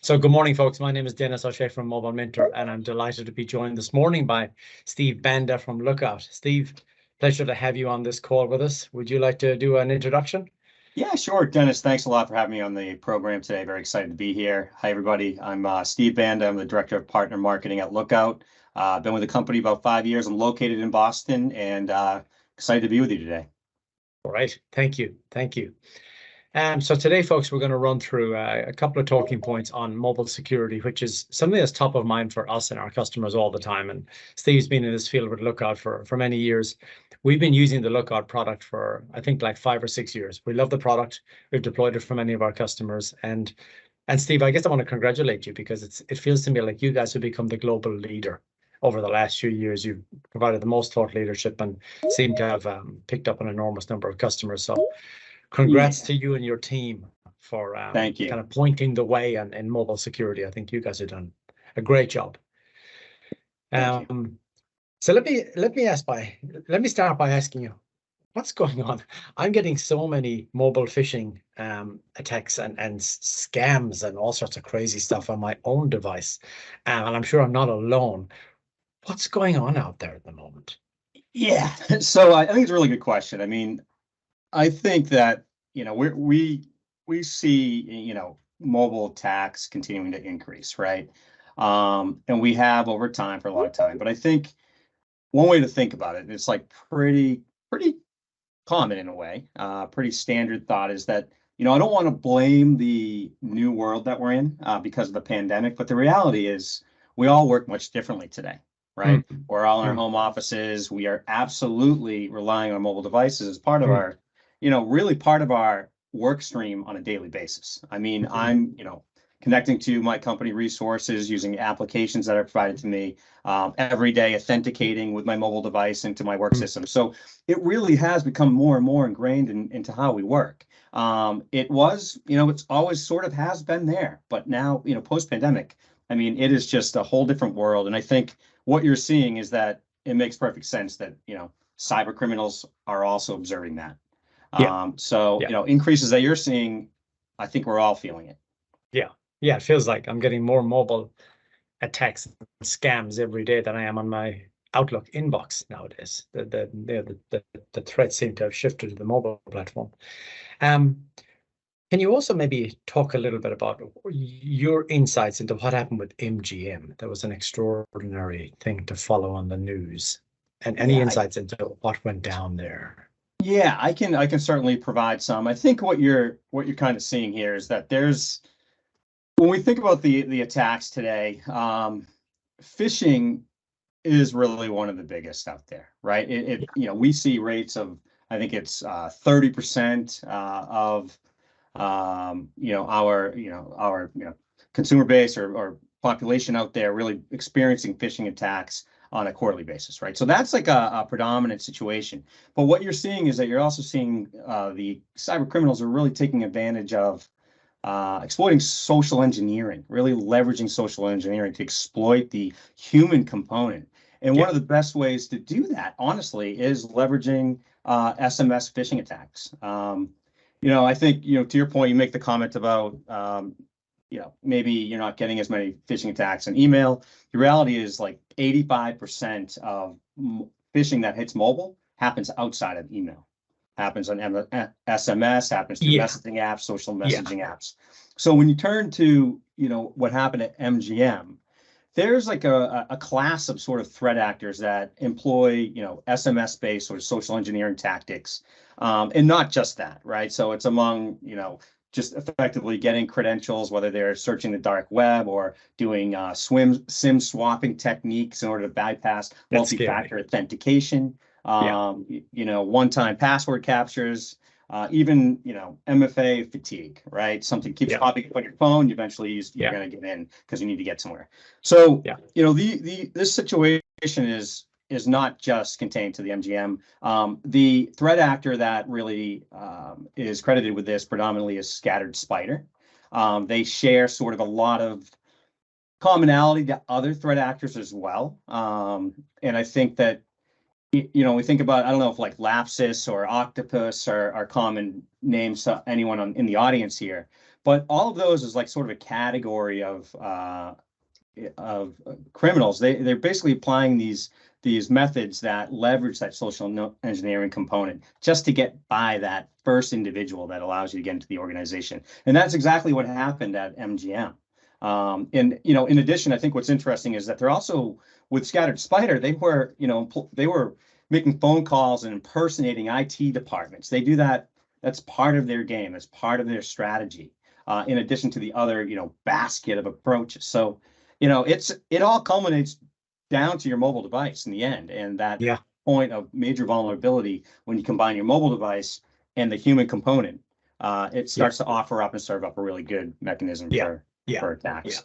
So good morning, folks. My name is Dennis O'Shea from Mobile Mentor, and I'm delighted to be joined this morning by Steve Banda from Lookout. Steve, pleasure to have you on this call with us. Would you like to do an introduction? Yeah, sure. Dennis, thanks a lot for having me on the program today. Very excited to be here. Hi, everybody. I'm Steve Banda. I'm the Director of Partner Marketing at Lookout. I've been with the company about 5 years. I'm located in Boston and excited to be with you today. All right. Thank you. Thank you. So today, folks, we're going to run through a couple of talking points on mobile security, which is something that's top of mind for us and our customers all the time. And Steve's been in this field with Lookout for many years. We've been using the Lookout product for, I think, like 5 or 6 years. We love the product. We've deployed it for many of our customers. And Steve, I guess I want to congratulate you because it feels to me like you guys have become the global leader. Over the last few years, you've provided the most thought leadership and seem to have picked up an enormous number of customers. So congrats to you and your team for Thank you. kind of pointing the way in mobile security. I think you guys have done a great job. So let me start by asking you, what's going on? I'm getting so many mobile phishing attacks and scams and all sorts of crazy stuff on my own device, and I'm sure I'm not alone. What's going on out there at the moment? Yeah, so I think it's a really good question. I mean, I think that we see mobile attacks continuing to increase, right? And we have over time for a long time. But I think one way to think about it, it's like pretty common in a way, pretty standard thought is that I don't want to blame the new world that we're in because of the pandemic, but the reality is we all work much differently today. Right? We're all in our home offices. We are absolutely relying on mobile devices as part of our, really part of our work stream on a daily basis. I mean, I'm, connecting to my company resources using applications that are provided to me every day, authenticating with my mobile device into my work system. So it really has become more and more ingrained into how we work. It was, it's always sort of has been there, but now, post-pandemic, I mean, it is just a whole different world. And I think what you're seeing is that it makes perfect sense that, cyber criminals are also observing that. Increases that you're seeing, I think we're all feeling it. Yeah, it feels like I'm getting more mobile attacks and scams every day than I am on my Outlook inbox nowadays. The threats seem to have shifted to the mobile platform. Can you also maybe talk a little bit about your insights into what happened with MGM? That was an extraordinary thing to follow on the news. And any insights into what went down there? Yeah, I can certainly provide some. I think what you're kind of seeing here is that when we think about the attacks today, phishing is really one of the biggest out there, right? We see rates of, I think it's 30% of our consumer base or population out there really experiencing phishing attacks on a quarterly basis, right? So that's like a predominant situation. But what you're seeing is that you're also seeing the cyber criminals are really taking advantage of exploiting social engineering, really leveraging social engineering to exploit the human component. And one of the best ways to do that, honestly, is leveraging SMS phishing attacks. I think, to your point, you make the comment about, maybe you're not getting as many phishing attacks in email. The reality is like 85% of phishing that hits mobile happens outside of email, happens on SMS, happens through messaging apps, social messaging apps. So when you turn to, what happened at MGM, there's like a class of sort of threat actors that employ, SMS-based sort of social engineering tactics. And not just that, right? So it's among, just effectively getting credentials, whether they're searching the dark web or doing SIM swapping techniques in order to bypass multi-factor authentication, one-time password captures, even, MFA fatigue, right? Something keeps popping up on your phone. Eventually you're going to get in because you need to get somewhere. So, this situation is not just contained to the MGM. The threat actor that really is credited with this predominantly is Scattered Spider. They share sort of a lot of commonality to other threat actors as well. And I think that, we think about, I don't know if like Lapsus or Octopus are common names to anyone in the audience here, But all of those is like sort of a category of criminals. They're basically applying these methods that leverage that social engineering component just to get by that first individual that allows you to get into the organization. And that's exactly what happened at MGM. And in addition, I think what's interesting is that they're also with Scattered Spider, they were making phone calls and impersonating IT departments. They do that. That's part of their game. That's part of their strategy. In addition to the other, basket of approaches. So, it all culminates down to your mobile device in the end, and that point of major vulnerability when you combine your mobile device and the human component, it starts to offer up and serve up a really good mechanism for attacks.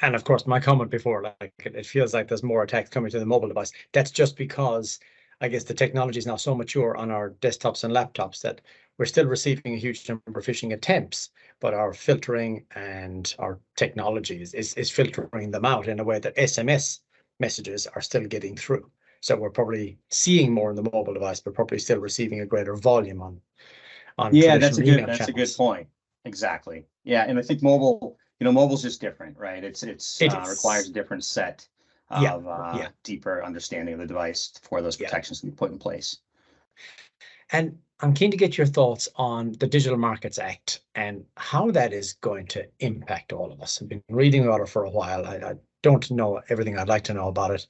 And of course, my comment before, like it feels like there's more attacks coming to the mobile device. That's just because I guess the technology is now so mature on our desktops and laptops that we're still receiving a huge number of phishing attempts, but our filtering and our technology is filtering them out in a way that SMS messages are still getting through. So we're probably seeing more in the mobile device, but probably still receiving a greater volume on that's a good point. Exactly. Yeah, and I think mobile's just different, right? It requires a different set of deeper understanding of the device for those protections to be put in place. And I'm keen to get your thoughts on the Digital Markets Act and how that is going to impact all of us. I've been reading about it for a while. I don't know everything I'd like to know about it.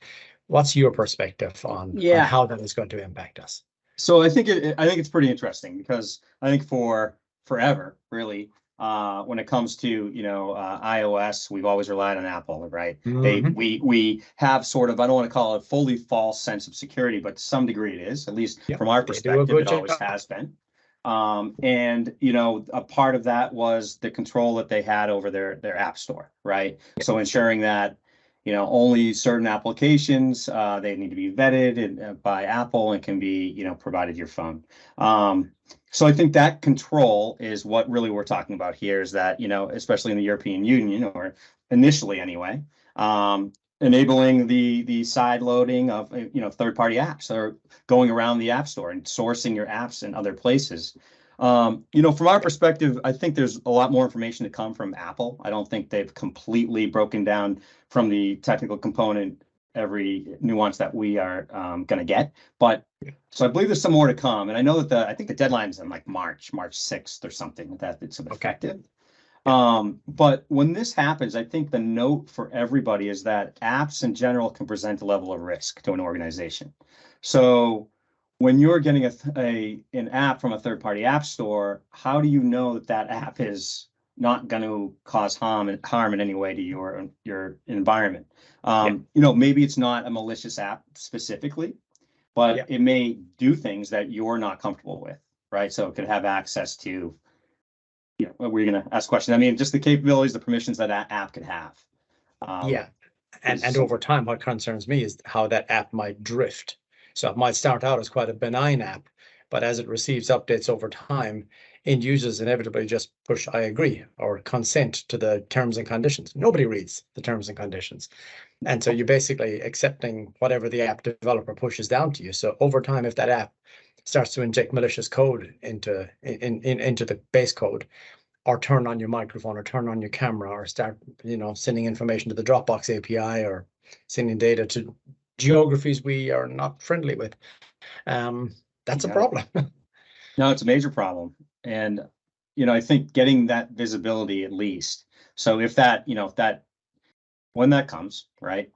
What's your perspective on how that is going to impact us? So I think it's pretty interesting because I think for forever, really, when it comes to iOS, we've always relied on Apple, right? We have sort of, I don't want to call it a fully false sense of security, but to some degree it is, at least from our perspective, it always has been. And a part of that was the control that they had over their app store, right? So ensuring that only certain applications they need to be vetted by Apple and can be provided your phone. So I think that control is what really we're talking about here, is that especially in the European Union, or initially anyway, enabling the side loading of third-party apps that are going around the App Store and sourcing your apps in other places. From our perspective, I think there's a lot more information to come from Apple. I don't think they've completely broken down from the technical component every nuance that we are going to get. But so I believe there's some more to come. And I know that I think the deadline is in like March 6th or something, that it's effective. But when this happens, I think the note for everybody is that apps in general can present a level of risk to an organization. So when you're getting an app from a third-party app store, how do you know that app is not going to cause harm in any way to your environment? Maybe it's not a malicious app specifically, but it may do things that you're not comfortable with, right? So it could have access to, we're going to ask questions. I mean, just the capabilities, the permissions that app could have. And over time, what concerns me is how that app might drift. So it might start out as quite a benign app, but as it receives updates over time, end users inevitably just push I agree or consent to the terms and conditions. Nobody reads the terms and conditions. And so you're basically accepting whatever the app developer pushes down to you. So over time, if that app starts to inject malicious code into the base code, or turn on your microphone, or turn on your camera, or start sending information to the Dropbox API, or sending data to geographies we are not friendly with, that's a problem. No, it's a major problem. And I think getting that visibility, at least, so if that when that comes, right,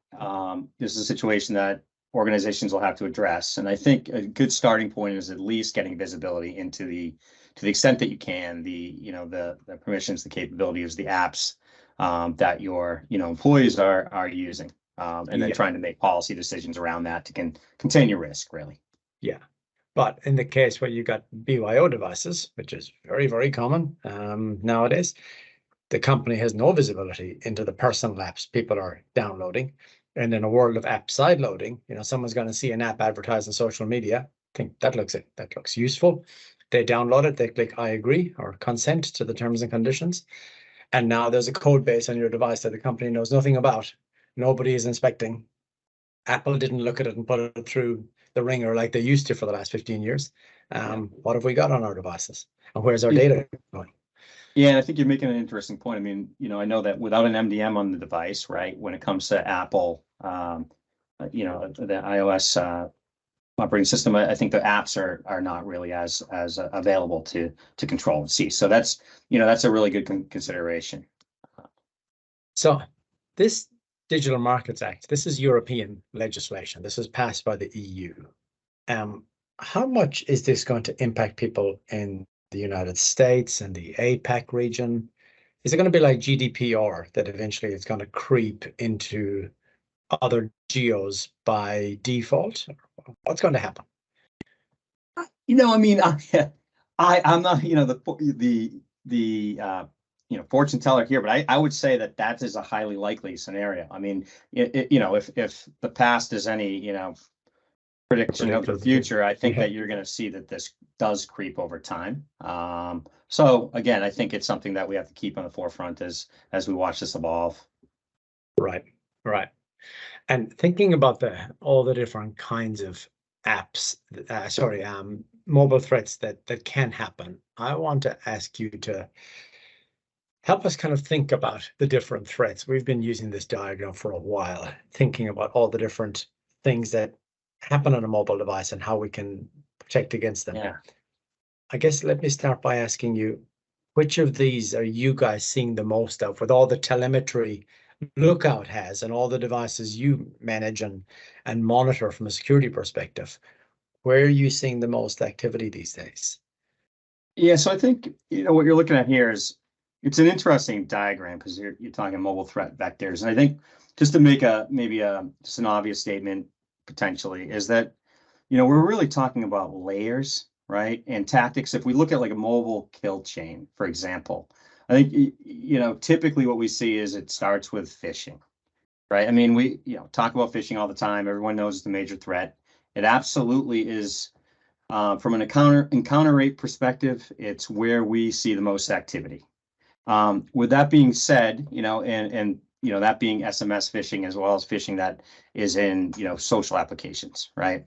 this is a situation that organizations will have to address. And I think a good starting point is at least getting visibility to the extent that you can, the permissions, the capabilities, the apps that your employees are using, and then trying to make policy decisions around that to contain your risk, really. Yeah. But in the case where you got BYO devices, which is very, very common nowadays, the company has no visibility into the personal apps people are downloading. And in a world of app side loading, someone's going to see an app advertised on social media, think that looks useful. They download it, they click I agree or consent to the terms and conditions. And now there's a code base on your device that the company knows nothing about. Nobody is inspecting. Apple didn't look at it and put it through the ringer like they used to for the last 15 years. What have we got on our devices? And where's our data going? Yeah, and I think you're making an interesting point. I mean, I know that without an MDM on the device, right, when it comes to Apple, the iOS operating system, I think the apps are not really as available to control and see. So that's a really good consideration. So this Digital Markets Act, this is European legislation. This is passed by the EU. How much is this going to impact people in the United States and the APAC region? Is it going to be like GDPR that eventually it's going to creep into other geos by default? What's going to happen? I mean, I'm not, fortune teller here, but I would say that is a highly likely scenario. I mean, if the past is any, prediction of the future, I think that you're going to see that this does creep over time. So again, I think it's something that we have to keep on the forefront as we watch this evolve. Right. And thinking about all the different kinds of apps, mobile threats that can happen, I want to ask you to help us kind of think about the different threats. We've been using this diagram for a while, thinking about all the different things that happen on a mobile device and how we can protect against them. Yeah. I guess let me start by asking you, which of these are you guys seeing the most of with all the telemetry Lookout has and all the devices you manage and monitor from a security perspective? Where are you seeing the most activity these days? Yeah, so I think what you're looking at here is it's an interesting diagram because you're talking mobile threat vectors, and I think just to make just an obvious statement potentially is that we're really talking about layers, right, and tactics. If we look at like a mobile kill chain, for example, I think typically what we see is it starts with phishing, right? I mean, we talk about phishing all the time. Everyone knows it's a major threat. It absolutely is. From an encounter rate perspective, it's where we see the most activity. With that being said, and that being SMS phishing as well as phishing that is in social applications, right?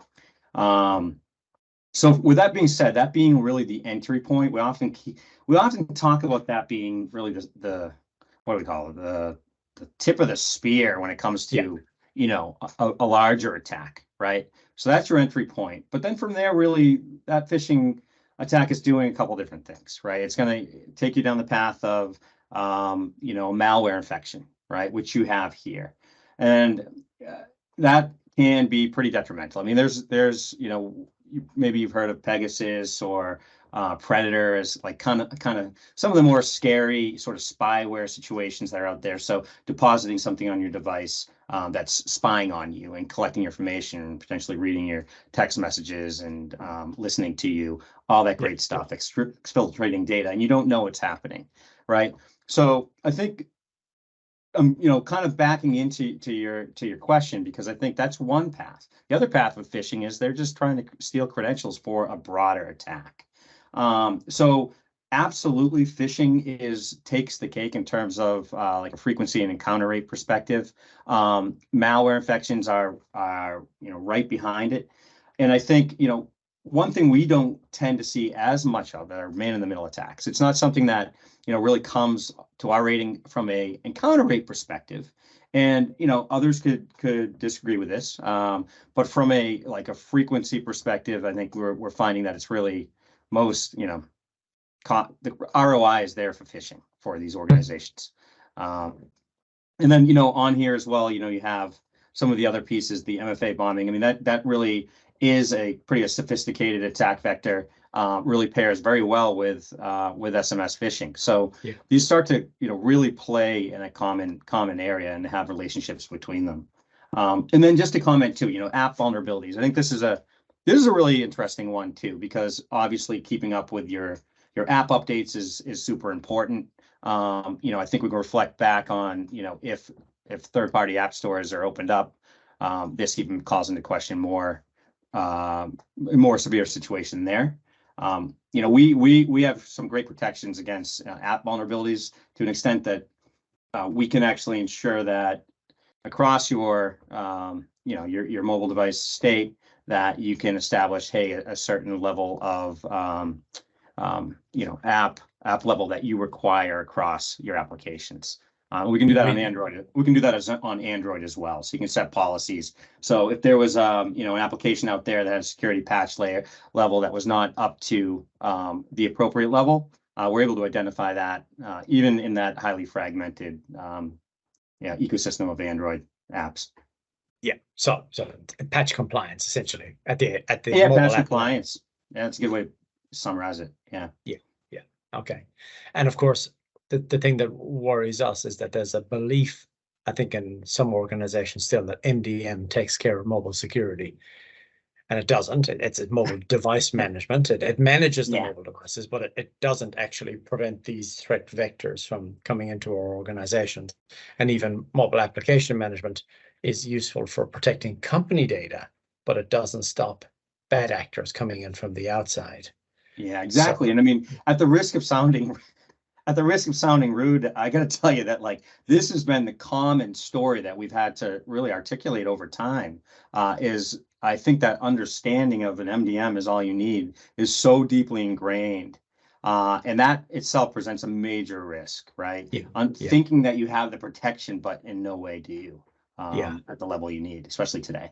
So with that being said, that being really the entry point, we often talk about that being really the what do we call it, the tip of the spear when it comes to a larger attack, right? So that's your entry point. But then from there, really, that phishing attack is doing a couple different things, right? It's going to take you down the path of malware infection, right, which you have here, and that can be pretty detrimental. I mean, there's maybe you've heard of Pegasus or Predator as like kind of some of the more scary sort of spyware situations that are out there. So depositing something on your device that's spying on you and collecting information and potentially reading your text messages and listening to you, all that great stuff, exfiltrating data, and you don't know what's happening, right? So I think kind of backing into your question, because I think that's one path. The other path with phishing is they're just trying to steal credentials for a broader attack. So absolutely, phishing takes the cake in terms of like a frequency and encounter rate perspective. Malware infections are right behind it, and I think one thing we don't tend to see as much of are man-in-the-middle attacks. It's not something that really comes to our rating from a encounter rate perspective, and others could disagree with this. But from a frequency perspective, I think we're finding that it's really most the ROI is there for phishing for these organizations. And then on here as well, you have some of the other pieces, the MFA bombing. I mean, that really is a pretty sophisticated attack vector. Really pairs very well with SMS phishing. So these start to really play in a common area and have relationships between them. And then just to comment too, app vulnerabilities. I think this is a really interesting one too, because obviously keeping up with your app updates is super important. I think we can reflect back on if third-party app stores are opened up, this even calls into question more severe situation there. We have some great protections against app vulnerabilities to an extent that we can actually ensure that across your mobile device state that you can establish, hey, a certain level of app app level that you require across your applications. We can do that on Android. We can do that on Android as well. So you can set policies. So if there was, an application out there that had a security patch level that was not up to the appropriate level, we're able to identify that even in that highly fragmented ecosystem of Android apps. Yeah. So patch compliance essentially at the patch compliance. Yeah, that's a good way to summarize it. Yeah. Yeah. Okay. And of course, the thing that worries us is that there's a belief, I think, in some organizations still that MDM takes care of mobile security. And it doesn't. It's a mobile device management. It manages the mobile devices, but it doesn't actually prevent these threat vectors from coming into our organizations. And even mobile application management is useful for protecting company data, but it doesn't stop bad actors coming in from the outside. Yeah, exactly. So, and I mean, at the risk of sounding rude, I got to tell you that this has been the common story that we've had to really articulate over time. Is I think that understanding of an MDM is all you need is so deeply ingrained. And that itself presents a major risk, right? Thinking that you have the protection, but in no way do you at the level you need, especially today.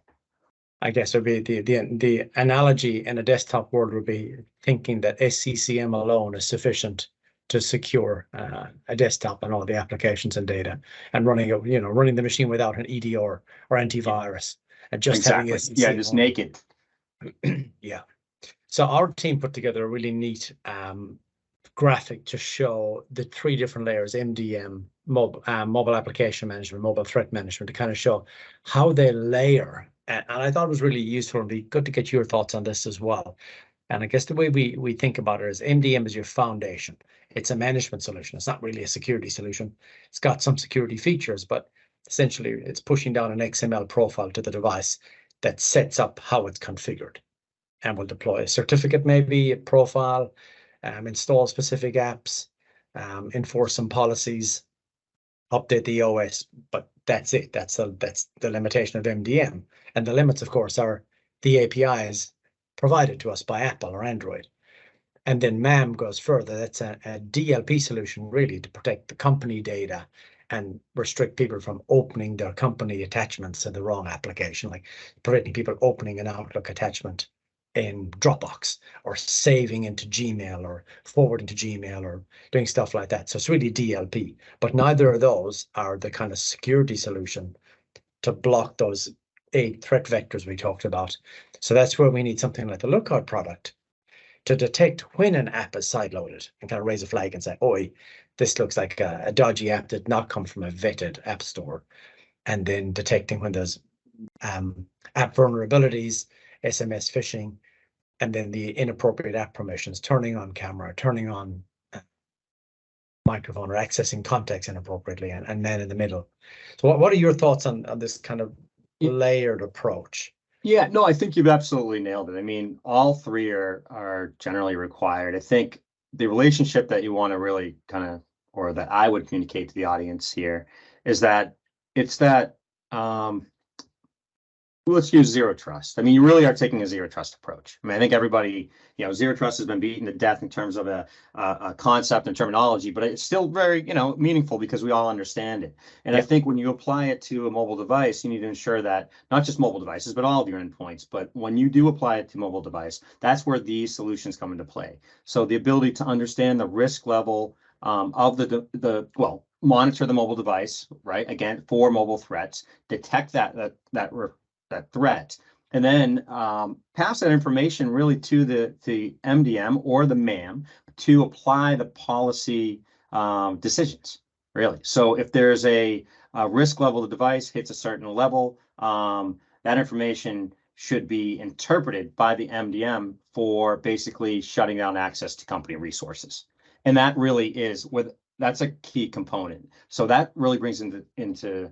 I guess it would be the analogy in a desktop world would be thinking that SCCM alone is sufficient to secure a desktop and all the applications and data, and running the machine without an EDR or antivirus, and just having SCCM. Just naked. Yeah. So our team put together a really neat graphic to show the 3 different layers: MDM, mobile application management, mobile threat management, to kind of show how they layer. And I thought it was really useful, and be good to get your thoughts on this as well. And I guess the way we think about it is MDM is your foundation. It's a management solution. It's not really a security solution. It's got some security features, but essentially it's pushing down an XML profile to the device that sets up how it's configured, and will deploy a certificate, maybe a profile, install specific apps, enforce some policies, update the OS, but that's it. That's the limitation of MDM. And the limits, of course, are the APIs provided to us by Apple or Android. And then MAM goes further. That's a DLP solution, really, to protect the company data and restrict people from opening their company attachments to the wrong application, like preventing people opening an Outlook attachment in Dropbox, or saving into Gmail, or forwarding to Gmail, or doing stuff like that. So it's really DLP, but neither of those are the kind of security solution to block those 8 threat vectors we talked about. So that's where we need something like the Lookout product to detect when an app is sideloaded and kind of raise a flag and say, "Oi, this looks like a dodgy app that did not come from a vetted app store," and then detecting when there's app vulnerabilities, SMS phishing, and then the inappropriate app permissions, turning on camera, turning on microphone, or accessing contacts inappropriately, and then in the middle. So what are your thoughts on this kind of layered approach? Yeah, no, I think you've absolutely nailed it. I mean, all 3 are generally required. I think the relationship that you want to really kind of, or that I would communicate to the audience here, is that it's that let's use zero trust. I mean, you really are taking a zero trust approach. I mean, I think everybody, zero trust has been beaten to death in terms of a concept and terminology, but it's still very, meaningful because we all understand it. And I think when you apply it to a mobile device, you need to ensure that not just mobile devices, but all of your endpoints. But when you do apply it to mobile device, that's where these solutions come into play. So the ability to understand the risk level of well, monitor the mobile device, right? Again, for mobile threats, detect that threat, and then pass that information really to the MDM or the MAM to apply the policy decisions, really. So if there's a risk level, the device hits a certain level, that information should be interpreted by the MDM for basically shutting down access to company resources. And that really that's a key component. So that really brings into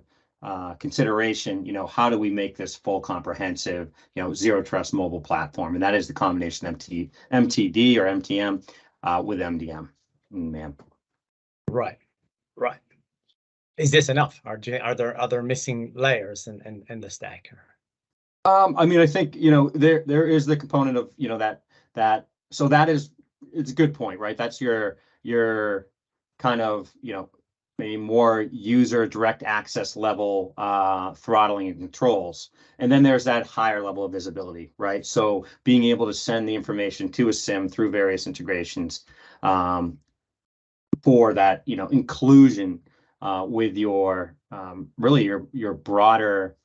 consideration, how do we make this full, comprehensive, zero trust mobile platform? And that is the combination of MTD or MTM with MDM. Man. Right. Is this enough? Are there other missing layers in the stack? I mean, I think there is the component of that. So that is, it's a good point, right? That's your your kind of, maybe more user direct access level throttling and controls. And then there's that higher level of visibility, right? So being able to send the information to a SIM through various integrations for that, inclusion with your really your broader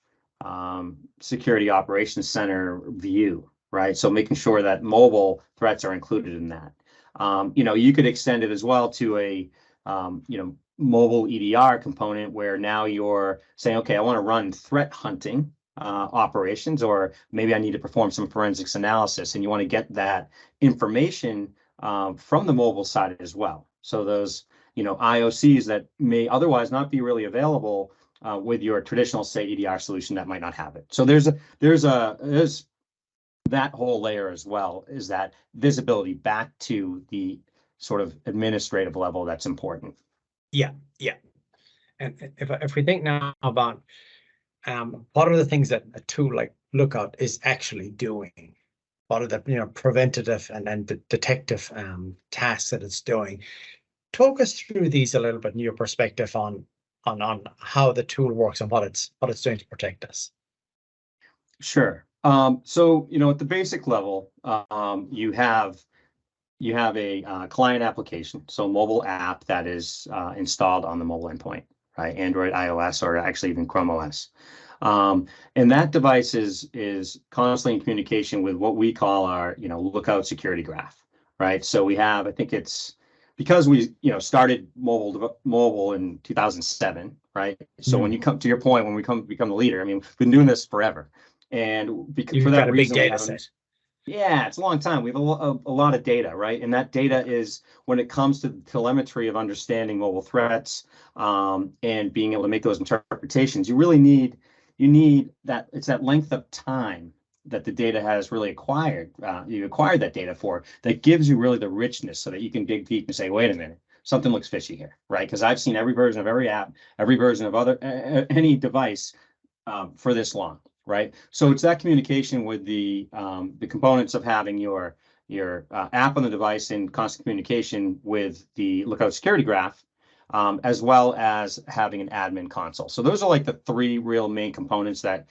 security operations center view, right? So making sure that mobile threats are included in that. You could extend it as well to a mobile EDR component where now you're saying, okay, I want to run threat hunting operations, or maybe I need to perform some forensics analysis, and you want to get that information from the mobile side as well. So those, IOCs that may otherwise not be really available with your traditional, say, EDR solution that might not have it. So there's that whole layer as well, is that visibility back to the sort of administrative level that's important. Yeah, yeah. And if we think now about what are the things that a tool like Lookout is actually doing, what are the preventative and then the detective tasks that it's doing, talk us through these a little bit in your perspective on how the tool works and what it's doing to protect us. Sure. So at the basic level, you have a client application, so mobile app that is installed on the mobile endpoint, right? Android, iOS, or actually even Chrome OS. And that device is constantly in communication with what we call our Lookout security graph, right? So we have, I think it's because we started mobile in 2007, right? So when you come to your point, when we become the leader, I mean, we've been doing this forever, and because for that reason, big data set. Yeah, it's a long time. We have a lot of data, right? And that data is, when it comes to telemetry of understanding mobile threats and being able to make those interpretations, you need that. It's that length of time that the data has really acquired. You acquired that data for, that gives you really the richness, so that you can dig deep and say, wait a minute, something looks fishy here, right? Because I've seen every version of every app, every version of any device for this long. Right, so it's that communication with the components of having your app on the device in constant communication with the Lookout security graph, as well as having an admin console. So those are like the three real main components that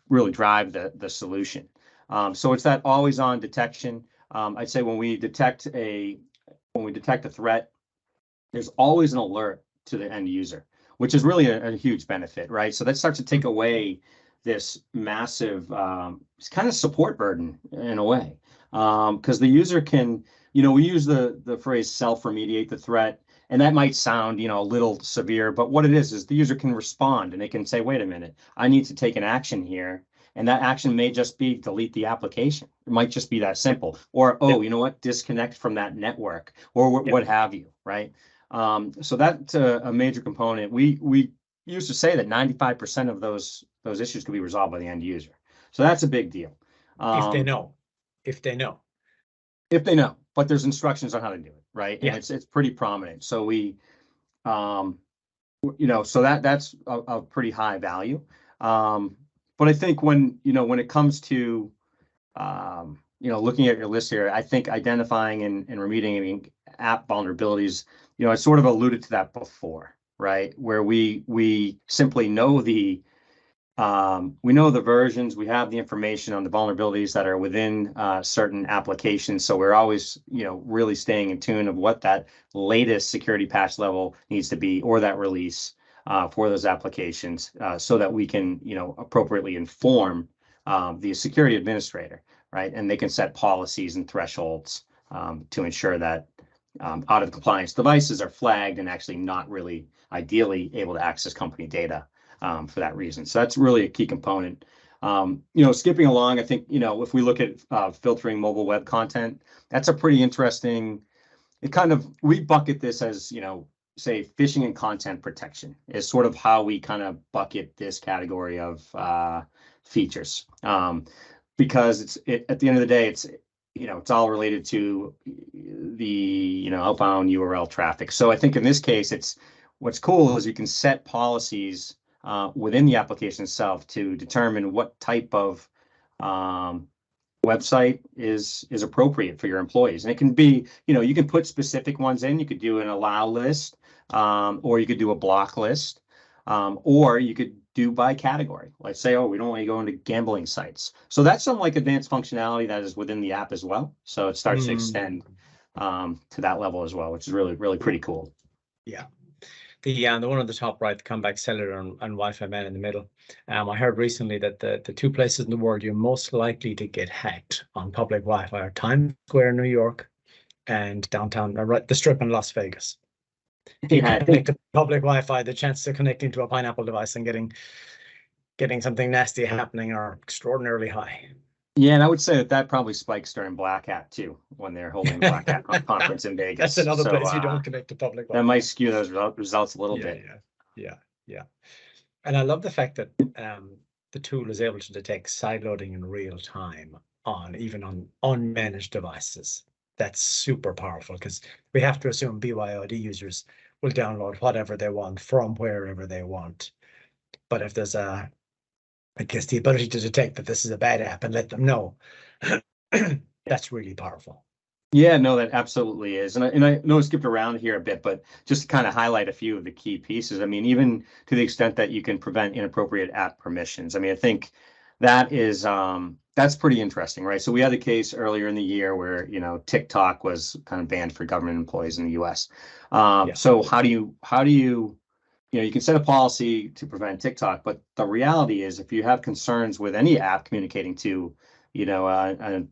really drive the solution. So it's that always-on detection. I'd say when we detect a threat, there's always an alert to the end user, which is really a huge benefit, right? So that starts to take away this massive kind of support burden in a way, because the user can, we use the phrase self-remediate the threat, and that might sound a little severe, but what it is the user can respond, and they can say, wait a minute, I need to take an action here, and that action may just be delete the application. It might just be that simple, or you know what, disconnect from that network, or what have you, right? So that's a major component. We used to say that 95% of those issues could be resolved by the end user. So that's a big deal. If they know. If they know, but there's instructions on how to do it, right? And it's pretty prominent. So we, so that's a pretty high value. But I think when it comes to, looking at your list here, I think identifying and remediating app vulnerabilities, I sort of alluded to that before, right? Where we simply know the versions, we have the information on the vulnerabilities that are within certain applications. So we're always, really staying in tune of what that latest security patch level needs to be, or that release for those applications, so that we can, appropriately inform the security administrator, right? And they can set policies and thresholds to ensure that out of compliance devices are flagged and actually not really ideally able to access company data for that reason. So that's really a key component. Skipping along, I think, if we look at filtering mobile web content, that's a pretty interesting, we bucket this as, say, phishing and content protection is sort of how we kind of bucket this category of features. Because at the end of the day, it's all related to the, outbound URL traffic. So I think in this case, what's cool is you can set policies within the application itself to determine what type of website is appropriate for your employees. And it can be, you can put specific ones in. You could do an allow list, or you could do a block list, or you could do by category. Like say, oh, we don't want you going to gambling sites. So that's some like advanced functionality that is within the app as well. So it starts to extend to that level as well, which is really, really pretty cool. Yeah. The one on the top right, the comeback cellular and Wi-Fi man in the middle. I heard recently that the two places in the world you're most likely to get hacked on public Wi-Fi are Times Square, New York, and downtown, right, the Strip in Las Vegas. If you connect to public Wi-Fi, the chances of connecting to a Pineapple device and getting something nasty happening are extraordinarily high. Yeah, and I would say that probably spikes during Black Hat too, when they're holding the Black Hat conference in Vegas. That's another place you don't connect to public Wi-Fi. That might skew those results a little bit. Yeah. And I love the fact that the tool is able to detect sideloading in real time even on unmanaged devices. That's super powerful because we have to assume BYOD users will download whatever they want from wherever they want. But if there's I guess the ability to detect that this is a bad app and let them know, that's really powerful. Yeah, no, that absolutely is. And I know I skipped around here a bit, but just to kind of highlight a few of the key pieces. I mean, even to the extent that you can prevent inappropriate app permissions. I mean, I think that is that's pretty interesting, right? So we had a case earlier in the year where, TikTok was kind of banned for government employees in the US. So how do you you can set a policy to prevent TikTok, but the reality is if you have concerns with any app communicating to, a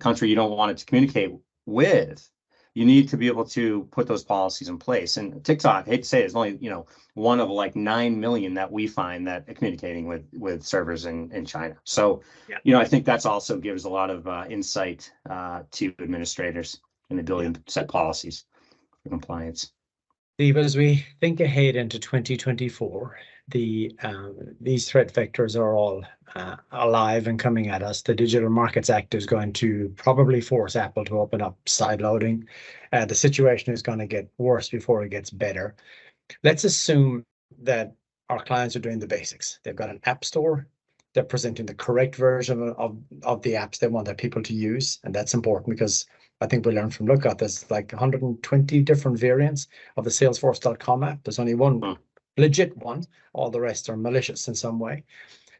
country you don't want it to communicate with, you need to be able to put those policies in place. And TikTok, I hate to say it, is only, one of like 9 million that we find that are communicating with servers in China. So, I think that's also gives a lot of insight to administrators and the ability to set policies for compliance. Steve, as we think ahead into 2024, these threat vectors are all alive and coming at us. The Digital Markets Act is going to probably force Apple to open up sideloading. The situation is going to get worse before it gets better. Let's assume that our clients are doing the basics. They've got an app store. They're presenting the correct version of the apps they want their people to use. And that's important because I think we learned from Lookout there's like 120 different variants of the Salesforce.com app. There's only one legit one. All the rest are malicious in some way.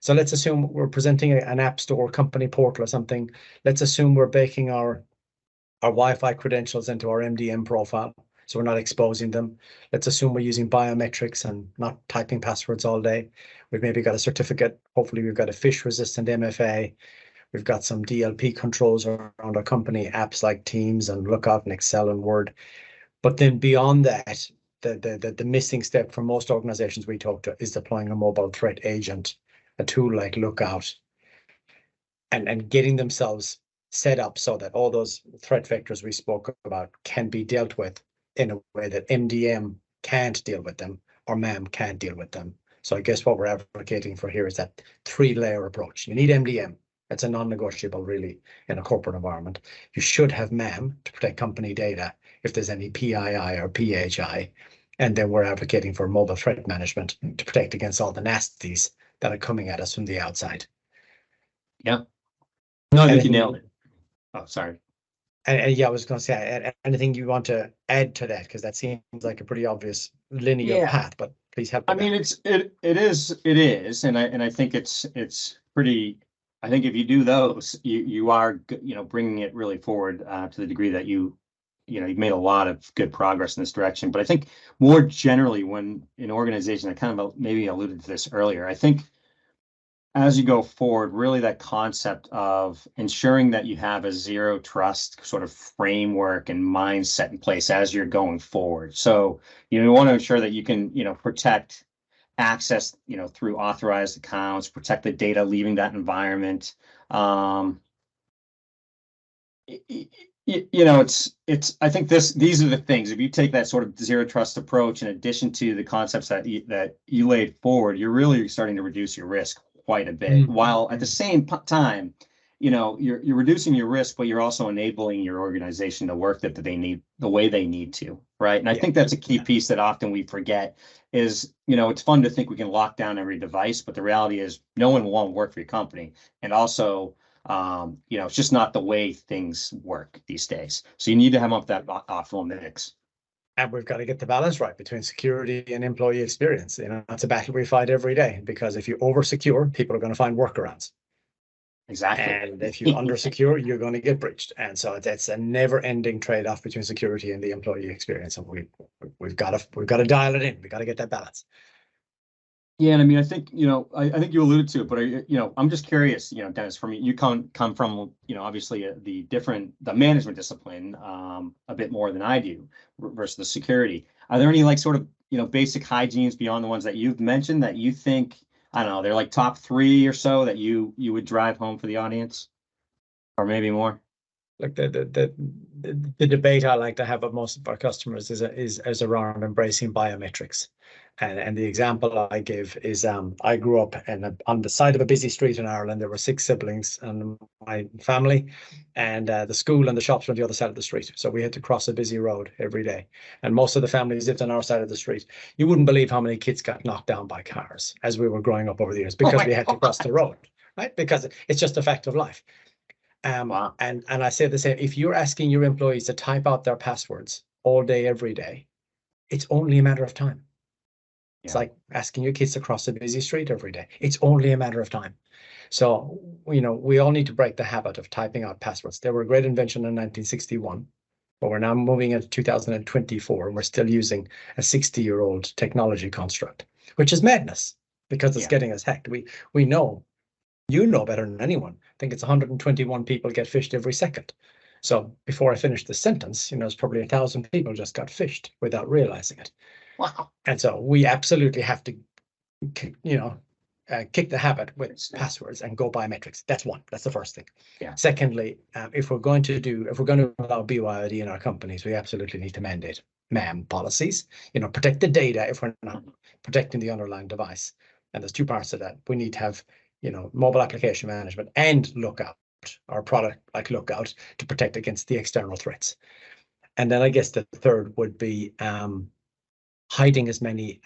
So let's assume we're presenting an app store company portal or something. Let's assume we're baking our Wi-Fi credentials into our MDM profile, so we're not exposing them. Let's assume we're using biometrics and not typing passwords all day. We've maybe got a certificate. Hopefully we've got a phish-resistant MFA. We've got some DLP controls around our company apps like Teams and Lookout and Excel and Word. But then beyond that, the missing step for most organizations we talk to is deploying a mobile threat agent, a tool like Lookout, and getting themselves set up so that all those threat vectors we spoke about can be dealt with in a way that MDM can't deal with them or MAM can't deal with them. So I guess what we're advocating for here is that 3-layer approach. You need MDM. It's a non-negotiable, really, in a corporate environment. You should have MAM to protect company data if there's any PII or PHI. And then we're advocating for mobile threat management to protect against all the nasties that are coming at us from the outside. Yeah. No, I think you nailed it. Oh, sorry. And I was going to say, anything you want to add to that? Because that seems like a pretty obvious linear path, but please help. I mean, it is. And I think it's pretty. I think if you do those, you are, bringing it really forward to the degree that you've made a lot of good progress in this direction. But I think more generally, when an organization, I kind of maybe alluded to this earlier, I think as you go forward, really that concept of ensuring that you have a zero trust sort of framework and mindset in place as you're going forward. So, you want to ensure that you can, protect access, through authorized accounts, protect the data leaving that environment. It's I think these are the things. If you take that sort of zero trust approach in addition to the concepts that you laid forward, you're really starting to reduce your risk quite a bit, while at the same time, you're reducing your risk, but you're also enabling your organization to work that they need the way they need to, right? And I think that's a key piece that often we forget is, it's fun to think we can lock down every device, but the reality is no one will want to work for your company. And also, You know, it's just not the way things work these days. So you need to have up that optimal mix. And we've got to get the balance right between security and employee experience. You know, it's a battle we fight every day, because if you over-secure, people are going to find workarounds. Exactly. And if you under-secure, you're going to get breached. And so it's a never-ending trade-off between security and the employee experience. And we've got to dial it in. We've got to get that balance. Yeah, and I mean, I think, you know, I think you alluded to it, but you know, I'm just curious, you know, Dennis, from you come from, you know, obviously the management discipline a bit more than I do versus the security. Are there any like sort of, you know, basic hygienes beyond the ones that you've mentioned that you think, I don't know, they're like top 3 or so that you would drive home for the audience, or maybe more? Like the debate I like to have with most of our customers is around embracing biometrics. And the example I give is I grew up on the side of a busy street in Ireland. There were 6 siblings and my family, and the school and the shops were on the other side of the street. So we had to cross a busy road every day. And most of the families lived on our side of the street. You wouldn't believe how many kids got knocked down by cars as we were growing up over the years, because we had to cross the road, right? Because it's just a fact of life. Wow. And I say the same, if you're asking your employees to type out their passwords all day, every day, it's only a matter of time. It's like asking your kids to cross a busy street every day. It's only a matter of time. So, you know, we all need to break the habit of typing out passwords. They were a great invention in 1961, but we're now moving into 2024, and we're still using a 60-year-old technology construct, which is madness, because it's getting us hacked. We know, you know better than anyone. I think it's 121 people get phished every second. So before I finish the sentence, you know, it's probably 1,000 people just got phished without realizing it. Wow. And so we absolutely have to, you know, kick the habit with passwords and go biometrics. That's one. That's the first thing. Yeah. Secondly, if we're going to allow BYOD in our companies, we absolutely need to mandate MAM policies. You know, protect the data if we're not protecting the underlying device. And there's 2 parts to that. We need to have, you know, mobile application management and Lookout, our product like Lookout, to protect against the external threats. And then I guess the third would be hiding as many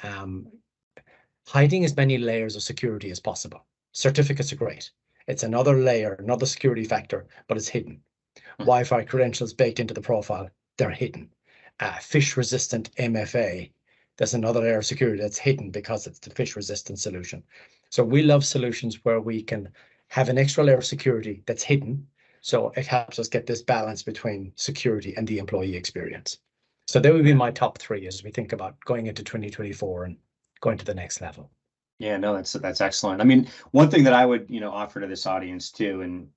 layers of security as possible. Certificates are great. It's another layer, another security factor, but it's hidden. Wi-Fi credentials baked into the profile, they're hidden. Phish-resistant MFA, there's another layer of security that's hidden because it's the phish-resistant solution. So we love solutions where we can have an extra layer of security that's hidden, so it helps us get this balance between security and the employee experience. So that would be my top 3 as we think about going into 2024 and going to the next level. Yeah, no, that's excellent. I mean, one thing that I would, you know, offer to this audience too, and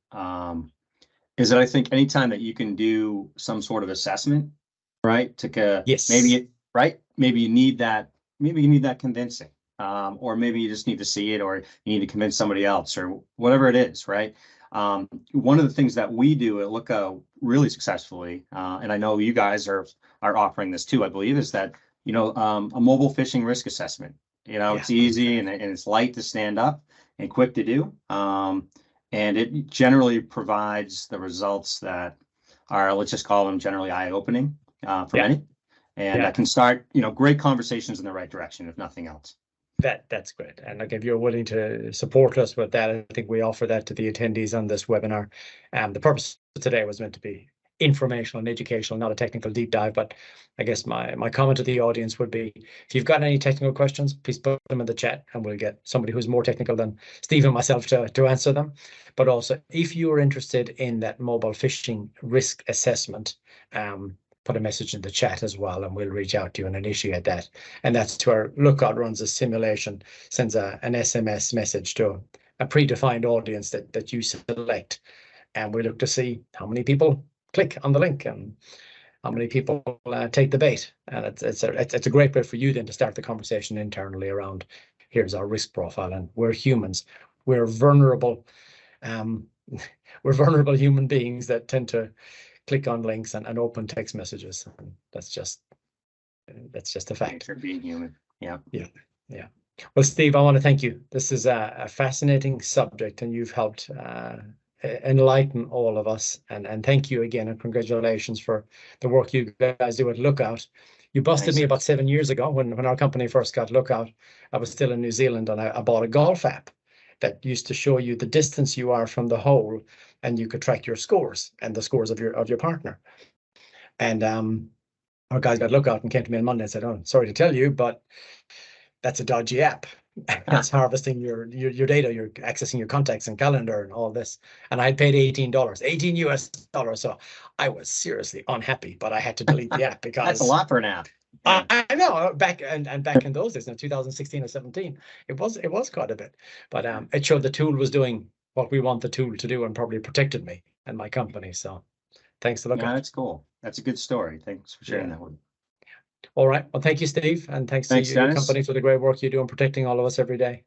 is that I think anytime that you can do some sort of assessment, right? Yes. Maybe you need that convincing. Or maybe you just need to see it, or you need to convince somebody else, or whatever it is, right? One of the things that we do at Lookout really successfully, and I know you guys are offering this too, I believe, is that, you know, a mobile phishing risk assessment. You know, it's easy and it's light to stand up and quick to do. And it generally provides the results that are, let's just call them generally eye-opening for many. And that can start, you know, great conversations in the right direction, if nothing else. That's great. And like, if you're willing to support us with that, I think we offer that to the attendees on this webinar. The purpose of today was meant to be informational and educational, not a technical deep dive. But I guess my comment to the audience would be, if you've got any technical questions, please put them in the chat and we'll get somebody who's more technical than Steve and myself to answer them. But also, if you're interested in that mobile phishing risk assessment, put a message in the chat as well, and we'll reach out to you and initiate that. And that's to our Lookout runs a simulation, sends an SMS message to a predefined audience that you select. And we look to see how many people click on the link and how many people take the bait. And it's a great way for you then to start the conversation internally around, here's our risk profile, and we're humans. We're vulnerable. We're vulnerable human beings that tend to click on links and open text messages. And that's just a fact. For being human. Yeah. Well, Steve, I want to thank you. This is a fascinating subject, and you've helped enlighten all of us. And thank you again, and congratulations for the work you guys do at Lookout. You busted me about 7 years ago when our company first got Lookout. I was still in New Zealand, and I bought a golf app that used to show you the distance you are from the hole, and you could track your scores and the scores of your partner. And our guys got Lookout and came to me on Monday and said, "Oh, sorry to tell you, but that's a dodgy app. It's harvesting your data. You're accessing your contacts and calendar and all this." And I paid $18, $18 US. So I was seriously unhappy, but I had to delete the app because That's a lot for an app. Yeah. I know back in those days, in 2016 or 17, it was quite a bit. But it showed the tool was doing what we want the tool to do and probably protected me and my company. So thanks to Lookout. Yeah, that's cool. That's a good story. Thanks for sharing that one. All right. Well, thank you, Steve, and thanks to your Dennis. company for the great work you do in protecting all of us every day.